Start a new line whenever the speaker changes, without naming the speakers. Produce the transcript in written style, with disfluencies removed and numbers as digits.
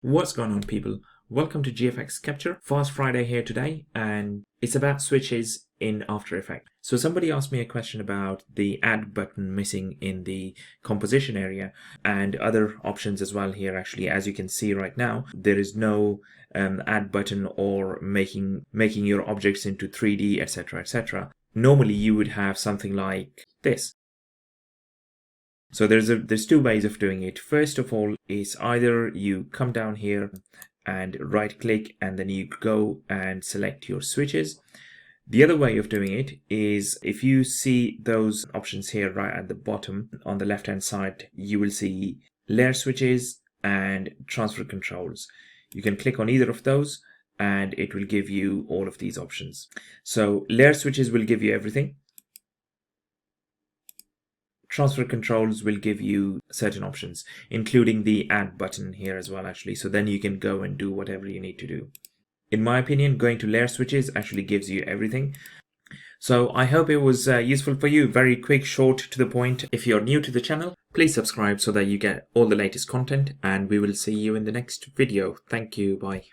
What's going on, people? Welcome to GFX Kapture. Fast Friday here today, and it's about switches in After Effects. So somebody asked me a question about the add button missing in the composition area and other options as well here. Actually, as you can see right now, there is no add button or making your objects into 3D, etc., etc. Normally you would have something like this. So there's two ways of doing it. First of all is either you come down here and right click and then you go and select your switches. The other way of doing it is if you see those options here right at the bottom on the left hand side, you will see layer switches and transfer controls. You can click on either of those and it will give you all of these options. So layer switches will give you everything. Transfer controls will give you certain options, including the add button here as well, actually. So then you can go and do whatever you need to do. In my opinion, going to layer switches actually gives you everything. So I hope it was useful for you. Very quick, short, to the point. If you're new to the channel, please subscribe so that you get all the latest content, and we will see you in the next video. Thank you. Bye.